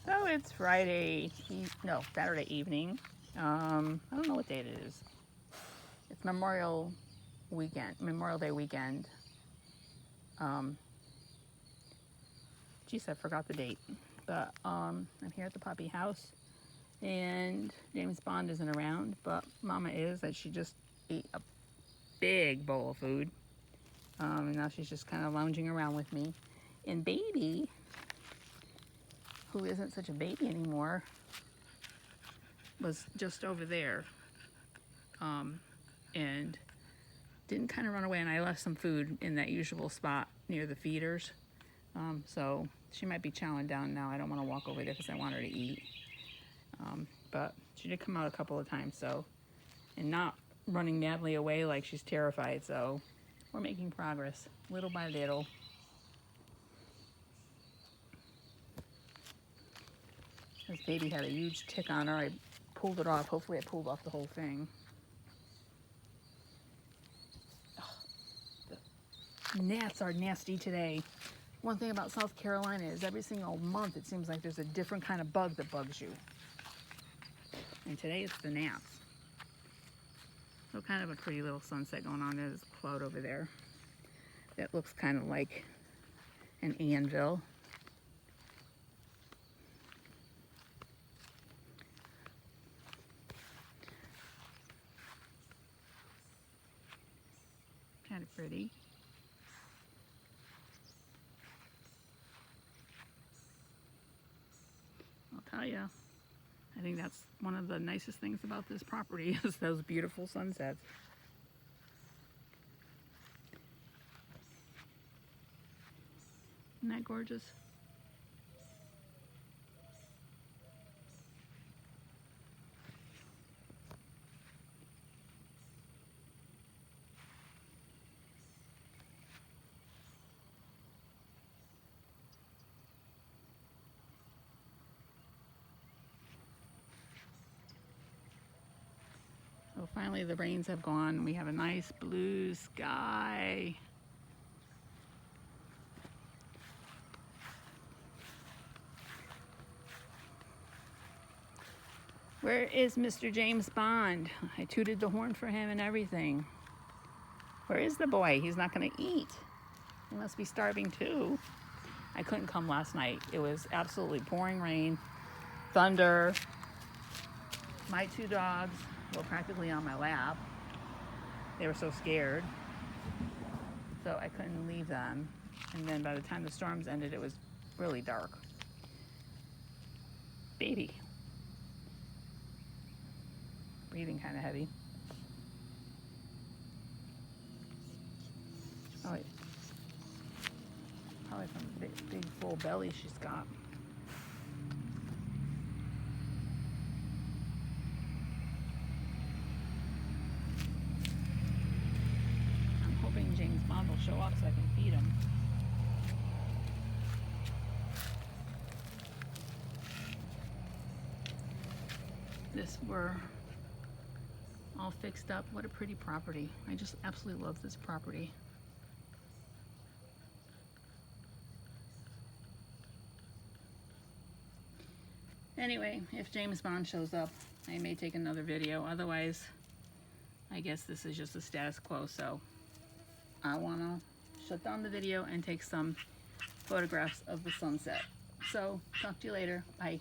So it's Saturday evening. I don't know what date it is. It's Memorial Day weekend. Um, Geez, I forgot the date. But I'm here at the puppy house, and James Bond isn't around, but Mama is. That she just ate a big bowl of food, and now she's just kind of lounging around with me. And Baby, who isn't such a baby anymore, was just over there, and didn't kind of run away. And I left some food in that usual spot near the feeders, so she might be chowing down now. I don't want to walk over there because I want her to eat. But she did come out a couple of times, so, and not running madly away like she's terrified. So we're making progress little by little. This Baby had a huge tick on her. I pulled it off. Hopefully I pulled off the whole thing. Ugh, the gnats are nasty today. One thing about South Carolina is every single month it seems like there's a different kind of bug that bugs you. And today it's the gnats. So kind of a pretty little sunset going on. There's a cloud over there that looks kind of like an anvil. Kind of pretty. I'll tell you, I think that's one of the nicest things about this property is those beautiful sunsets. Isn't that gorgeous? So finally the rains have gone. We have a nice blue sky. Where is Mr. James Bond? I tooted the horn for him and everything. Where is the boy? He's not going to eat. He must be starving too. I couldn't come last night. It was absolutely pouring rain, thunder. My two dogs were practically on my lap. They were so scared. So I couldn't leave them. And then by the time the storms ended, it was really dark. Baby. Breathing kind of heavy. Probably from the big full belly she's got. I'm hoping James Bond will show up so I can feed him. We're all fixed up. What a pretty property. I just absolutely love this property. Anyway, if James Bond shows up, I may take another video. Otherwise, I guess this is just the status quo. So I want to shut down the video and take some photographs of the sunset. So talk to you later. Bye.